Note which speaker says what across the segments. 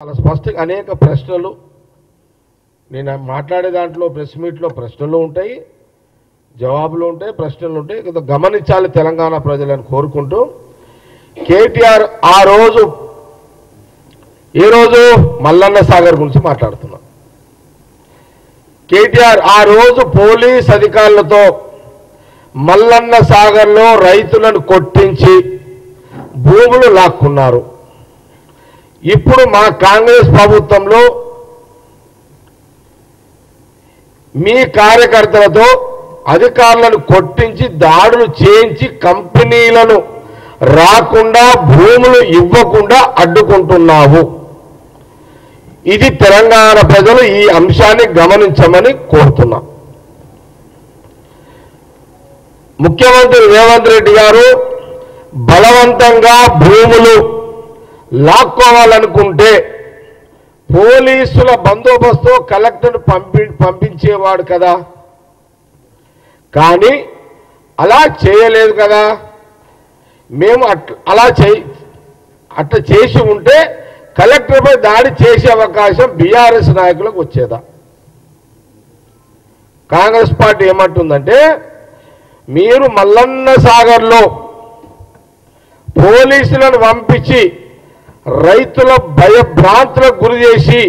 Speaker 1: చాలా స్పష్టంగా అనేక ప్రశ్నలు నేను మాట్లాడే దాంట్లో ప్రెస్ మీట్లో ప్రశ్నలు ఉంటాయి, జవాబులు ఉంటాయి, ప్రశ్నలు ఉంటాయి. కొంత గమనించాలి తెలంగాణ ప్రజలను కోరుకుంటూ కేటీఆర్ ఈ రోజు మల్లన్న సాగర్ గురించి మాట్లాడుతున్నాం. కేటీఆర్ ఆ రోజు పోలీస్ అధికారులతో మల్లన్న సాగర్లో రైతులను కొట్టించి భూములు లాక్కున్నారు. ఇప్పుడు మా కాంగ్రెస్ ప్రభుత్వంలో మీ కార్యకర్తలతో అధికారులను కొట్టించి దాడులు చేయించి కంపెనీలను రాకుండా భూములు ఇవ్వకుండా అడ్డుకుంటున్నావు. ఇది తెలంగాణ ప్రజలు ఈ అంశాన్ని గమనించమని కోరుతున్నా. ముఖ్యమంత్రి రేవంత్ రెడ్డి గారు బలవంతంగా భూములు లాక్కోవాలనుకుంటే పోలీసుల బందోబస్తు కలెక్టర్ను పంపించేవాడు కదా, కానీ అలా చేయలేదు కదా. మేము అట్లా చేసి ఉంటే కలెక్టర్పై దాడి చేసే అవకాశం బీఆర్ఎస్ నాయకులకు వచ్చేదా? కాంగ్రెస్ పార్టీ ఏమంటుందంటే, మీరు మల్లన్న సాగర్లో పోలీసులను పంపించి రైతుల భయభ్రాంతులకు గురి చేసి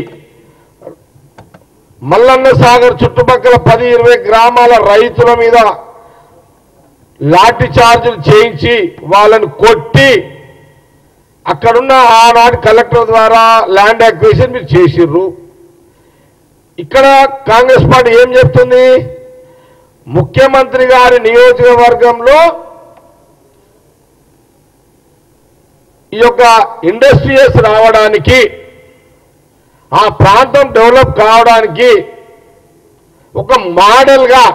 Speaker 1: మల్లన్న సాగర్ చుట్టుపక్కల 10-20 గ్రామాల రైతుల మీద లాఠీ చార్జీలు చేయించి వాళ్ళని కొట్టి అక్కడున్న ఆనాడు కలెక్టర్ ద్వారా ల్యాండ్ అక్విజిషన్ మీరు చేసిర్రు. ఇక్కడ కాంగ్రెస్ పార్టీ ఏం చెప్తుంది? ముఖ్యమంత్రి గారి నియోజకవర్గంలో ఈ యొక్క ఇండస్ట్రీస్ రావడానికి, ఆ ప్రాంతం డెవలప్ కావడానికి ఒక మోడల్గా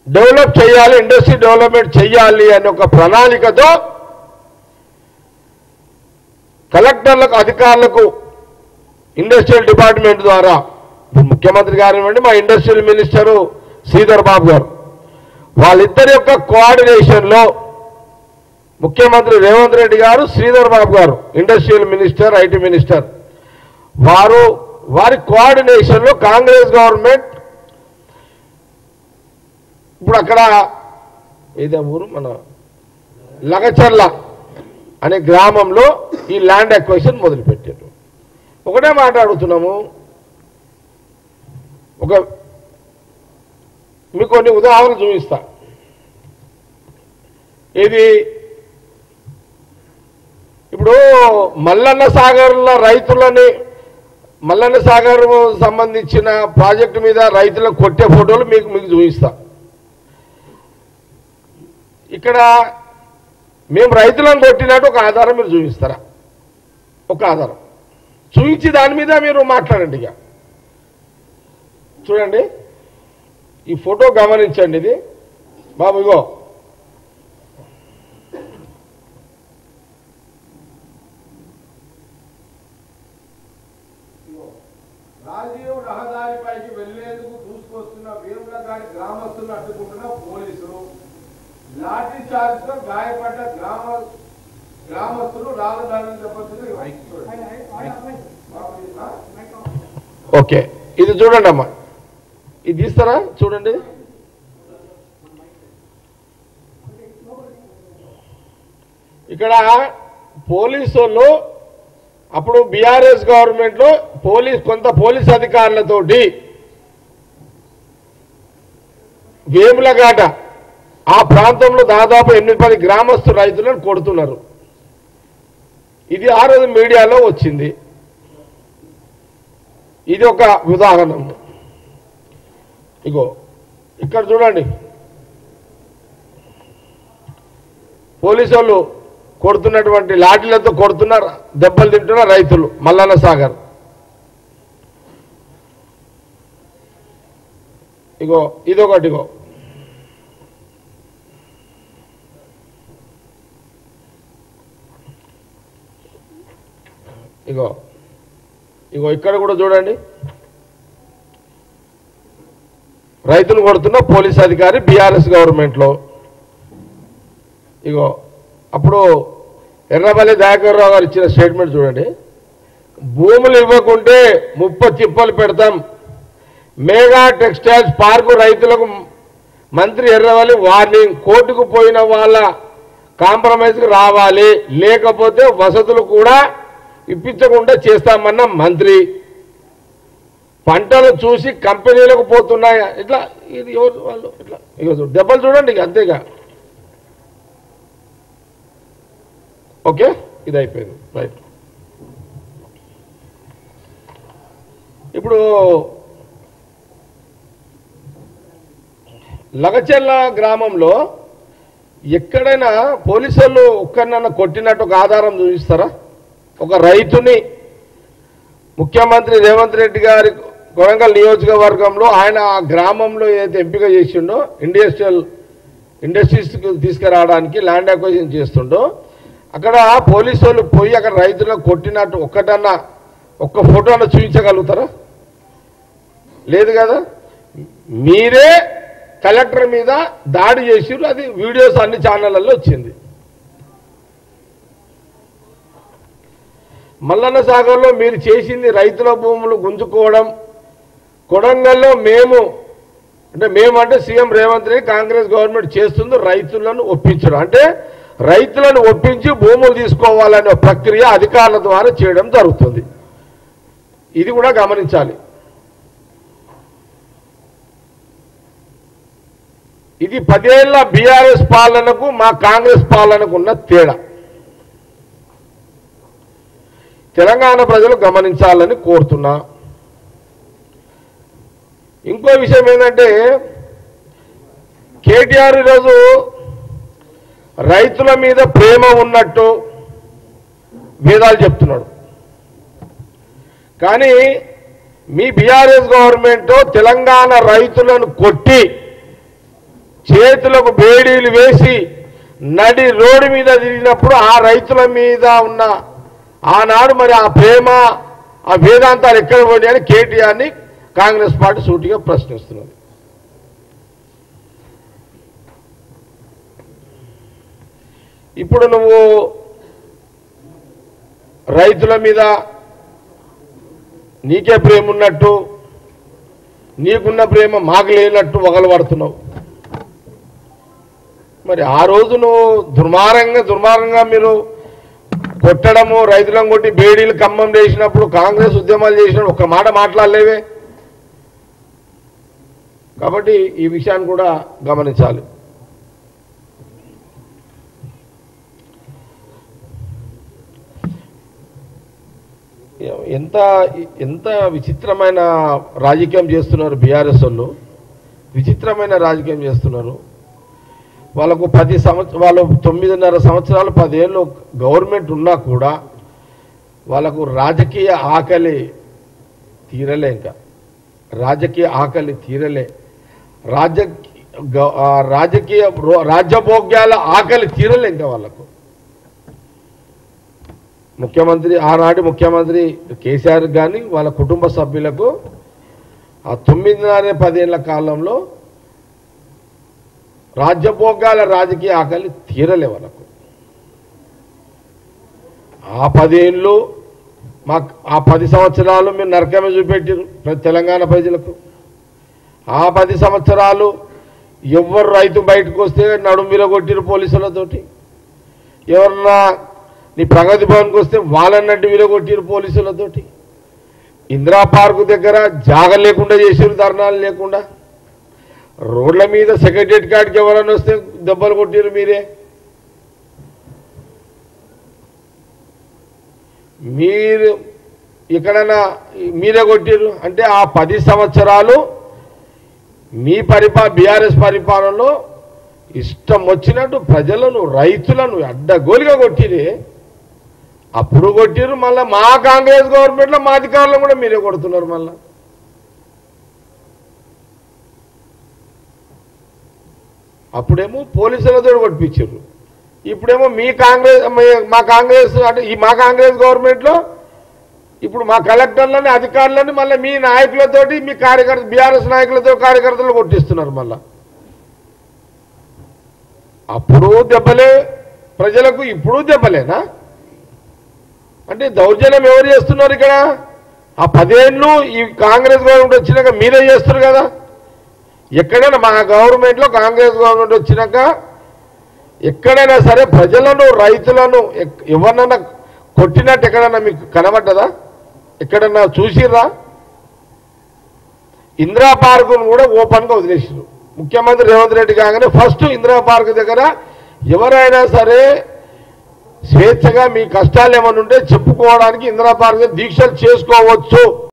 Speaker 1: డెవలప్ చేయాలి, ఇండస్ట్రీ డెవలప్మెంట్ చేయాలి అనే ఒక ప్రణాళికతో కలెక్టర్లకు, అధికారులకు ఇండస్ట్రియల్ డిపార్ట్మెంట్ ద్వారా ముఖ్యమంత్రి గారు ఇవ్వండి, మా ఇండస్ట్రియల్ మినిస్టరు శ్రీధర్ బాబు గారు, వాళ్ళిద్దరి యొక్క కోఆర్డినేషన్లో ముఖ్యమంత్రి రేవంత్ రెడ్డి గారు, శ్రీధర్ బాబు గారు ఇండస్ట్రియల్ మినిస్టర్, ఐటీ మినిస్టర్, వారి కోఆర్డినేషన్లో కాంగ్రెస్ గవర్నమెంట్ ఇప్పుడు అక్కడ ఏదో ఊరు మన లగచర్ల అనే గ్రామంలో ఈ ల్యాండ్ అక్విజిషన్ మొదలుపెట్టారు. ఒకటే మాట్లాడుతున్నాము, మీకు కొన్ని ఉదాహరణలు చూపిస్తా. ఇది ఇప్పుడు మల్లన్న సాగర్ల రైతులని, మల్లన్న సాగర్ సంబంధించిన ప్రాజెక్టు మీద రైతులకు కొట్టే ఫోటోలు మీకు చూపిస్తా. ఇక్కడ మేము రైతులను కొట్టినట్టు ఒక ఆధారం మీరు చూపిస్తారా? ఒక ఆధారం చూపించి దాని మీద మీరు మాట్లాడండి. ఇక చూడండి, ఈ ఫోటో గమనించండి. ఇది బాబు, ఇగో రాజీవ్ రహదారిపైకి వెళ్లేందుకు దూసుకొస్తున్న వేములగాడి గ్రామస్తులను అడ్డుకుంటున్న పోలీసులు, లాఠీ చార్జ్ తో గాయపడ్డ గ్రామస్తులు రాజధాని దెబ్బతిని. ఓకే, ఇది చూడండి అమ్మా, ఇది తీస్తారా? చూడండి, ఇక్కడ పోలీసు వాళ్ళు అప్పుడు బీఆర్ఎస్ గవర్నమెంట్ లో కొంత పోలీస్ అధికారులతోటి వేములగాట ఆ ప్రాంతంలో దాదాపు 8-10 గ్రామస్తు రైతులను కొడుతున్నారు. ఇది ఆ రోజు మీడియాలో వచ్చింది. ఇది ఒక ఉదాహరణ. ఇగో ఇక్కడ చూడండి, పోలీసు వాళ్ళు కొడుతున్నటువంటి లాఠీలతో కొడుతున్నారు, దెబ్బలు తింటున్న రైతులు మల్లన్న సాగర్. ఇగో ఇదొకటి, ఇగో ఇక్కడ కూడా చూడండి, రైతులు కొడుతున్న పోలీస్ అధికారి బీఆర్ఎస్ గవర్నమెంట్లో. ఇగో అప్పుడు ఎర్రబల్లి దయాకర్ రావు గారు ఇచ్చిన స్టేట్మెంట్ చూడండి. భూములు ఇవ్వకుంటే చిప్పలు పెడతాం. మెగా టెక్స్టైల్స్ పార్కు రైతులకు మంత్రి ఎర్రబల్లి వార్నింగ్. కోర్టుకు పోయిన వాళ్ళ కాంప్రమైజ్కి రావాలి, లేకపోతే వసతులు కూడా ఇప్పించకుండా చేస్తామన్న మంత్రి. పంటలు చూసి కంపెనీలకు పోతున్నాయా ఇట్లా, ఇది ఎవరు వాళ్ళు ఇట్లా దెబ్బలు చూడండి అంతేగా. ఓకే, ఇది అయిపోయింది. రైట్. ఇప్పుడు లగచెర్ల గ్రామంలో ఎక్కడైనా పోలీసులు ఒక్కరినన్నా కొట్టినట్టు ఒక ఆధారం చూపిస్తారా? ఒక రైతుని ముఖ్యమంత్రి రేవంత్ రెడ్డి గారి కొడంగల్ నియోజకవర్గంలో ఆయన ఆ గ్రామంలో ఏదైతే ఎంపిక చేసిండో ఇండస్ట్రీస్కి తీసుకురావడానికి ల్యాండ్ అక్విజిషన్ చేస్తుండో అక్కడ పోలీసు వాళ్ళు పోయి అక్కడ రైతులను కొట్టినట్టు ఒక్క ఫోటో అన్న చూపించగలుగుతారా? లేదు కదా. మీరే కలెక్టర్ మీద దాడి చేసిరు, అది వీడియోస్ అన్ని ఛానళ్లలో వచ్చింది. మల్లన్న సాగర్లో మీరు చేసింది రైతుల భూములు గుంజుకోవడం. కొడంగల్లో మేమంటే సీఎం రేవంత్ రెడ్డి కాంగ్రెస్ గవర్నమెంట్ చేస్తుంది రైతులను ఒప్పించడం. అంటే రైతులను ఒప్పించి భూములు తీసుకోవాలనే ప్రక్రియ అధికారుల ద్వారా చేయడం జరుగుతుంది. ఇది కూడా గమనించాలి. ఇది 10 ఏళ్ల బీఆర్ఎస్ పాలనకు మా కాంగ్రెస్ పాలనకు ఉన్న తేడా తెలంగాణ ప్రజలు గమనించాలని కోరుతున్నా. ఇంకో విషయం ఏంటంటే కేటీఆర్ ఈరోజు రైతుల మీద ప్రేమ ఉన్నట్టు వేదాలు చెప్తున్నాడు. కానీ మీ బీఆర్ఎస్ గవర్నమెంట్ తెలంగాణ రైతులను కొట్టి చేతులకు బేడీలు వేసి నడి రోడ్డు మీద తిరిగినప్పుడు ఆ రైతుల మీద ఉన్న ఆనాడు మరి ఆ ప్రేమ ఆ వేదాంతాలు ఎక్కడ పోయాయని కేటీఆర్ని కాంగ్రెస్ పార్టీ సూటిగా ప్రశ్నిస్తున్నది. ఇప్పుడు నువ్వు రైతుల మీద నీకే ప్రేమ ఉన్నట్టు, నీకున్న ప్రేమ మాకు లేనట్టు వగలబడుతున్నావు. మరి ఆ రోజు నువ్వు దుర్మార్గంగా మీరు కొట్టడము, రైతులను కొట్టి బేడీలు ఖమ్మం చేసినప్పుడు, కాంగ్రెస్ ఉద్యమాలు చేసినప్పుడు ఒక్క మాట మాట్లాడలేవే. కాబట్టి ఈ విషయాన్ని కూడా గమనించాలి. ఎంత విచిత్రమైన రాజకీయం చేస్తున్నారు బీఆర్ఎస్ వాళ్ళు. విచిత్రమైన రాజకీయం చేస్తున్నారు. వాళ్ళకు 10 సంవత్సరాలు, వాళ్ళు 9.5 సంవత్సరాలు 10 ఏళ్ళు గవర్నమెంట్ ఉన్నా కూడా వాళ్ళకు రాజకీయ ఆకలి తీరలే. ఇంకా రాజకీయ ఆకలి తీరలే. రాజ్యభోగ్యాల ఆకలి తీరలే ఇంకా వాళ్ళకు. ఆనాటి ముఖ్యమంత్రి కేసీఆర్ కానీ వాళ్ళ కుటుంబ సభ్యులకు ఆ 9.5-10 ఏళ్ల కాలంలో రాజ్యభోగాల రాజకీయ ఆకలి తీరలే వాళ్ళకు. ఆ 10 ఏళ్ళు ఆ 10 సంవత్సరాలు మీరు నరకమే చూపెట్టారు తెలంగాణ ప్రజలకు. ఆ 10 సంవత్సరాలు ఎవరు రైతు బయటకు వస్తే నడుము విరగొట్టిరు పోలీసులతోటి. ఎవరన్నా నీ ప్రగతి భవన్కి వస్తే వాళ్ళన్నట్టు విరగొట్టిరు పోలీసులతోటి. ఇందిరా పార్కు దగ్గర జాగ లేకుండా చేసారు, ధర్నాలు లేకుండా. రోడ్ల మీద సెక్రటరియట్ కాడికి ఎవరన్నా వస్తే దెబ్బలు కొట్టిరు మీరే. మీరు ఎక్కడన్నా మీరే కొట్టిరు. అంటే ఆ 10 సంవత్సరాలు మీ బీఆర్ఎస్ పరిపాలనలో ఇష్టం వచ్చినట్టు ప్రజలను, రైతులను అడ్డగోలుగా కొట్టిరే. అప్పుడు కొట్టిరు. మళ్ళీ మా కాంగ్రెస్ గవర్నమెంట్లో మా అధికారులను కూడా మీరే కొడుతున్నారు. మళ్ళా అప్పుడేమో పోలీసులతో కొట్టించారు. ఇప్పుడేమో మా కాంగ్రెస్ అంటే మా కాంగ్రెస్ గవర్నమెంట్లో ఇప్పుడు మా కలెక్టర్లని, అధికారులని మళ్ళీ మీ నాయకులతోటి, మీ బీఆర్ఎస్ నాయకులతో కార్యకర్తలు కొట్టిస్తున్నారు. మళ్ళా అప్పుడు దెబ్బలే ప్రజలకు, ఇప్పుడు దెబ్బలేనా? అంటే దౌర్జన్యం ఎవరు చేస్తున్నారు ఇక్కడ? ఆ 10 ఏళ్ళు ఈ కాంగ్రెస్ గవర్నమెంట్ వచ్చినాక మీరే చేస్తారు కదా. ఎక్కడైనా మా గవర్నమెంట్లో కాంగ్రెస్ గవర్నమెంట్ వచ్చినాక ఎక్కడైనా సరే ప్రజలను రైతులను ఎవరినన్నా కొట్టినట్టు ఎక్కడన్నా మీకు కనబడ్డదా? ఎక్కడన్నా చూసిర్రా? ఇందిరా పార్కును కూడా ఓపెన్గా వదిలేసారు. ముఖ్యమంత్రి రేవంత్ రెడ్డి కాగానే ఫస్ట్ ఇందిరా పార్క్ దగ్గర ఎవరైనా సరే స్వేచ్ఛగా మీ కష్టాలు ఏమైనా ఉంటే చెప్పుకోవడానికి ఇందిరా పార్క్ దీక్షలు చేసుకోవచ్చు.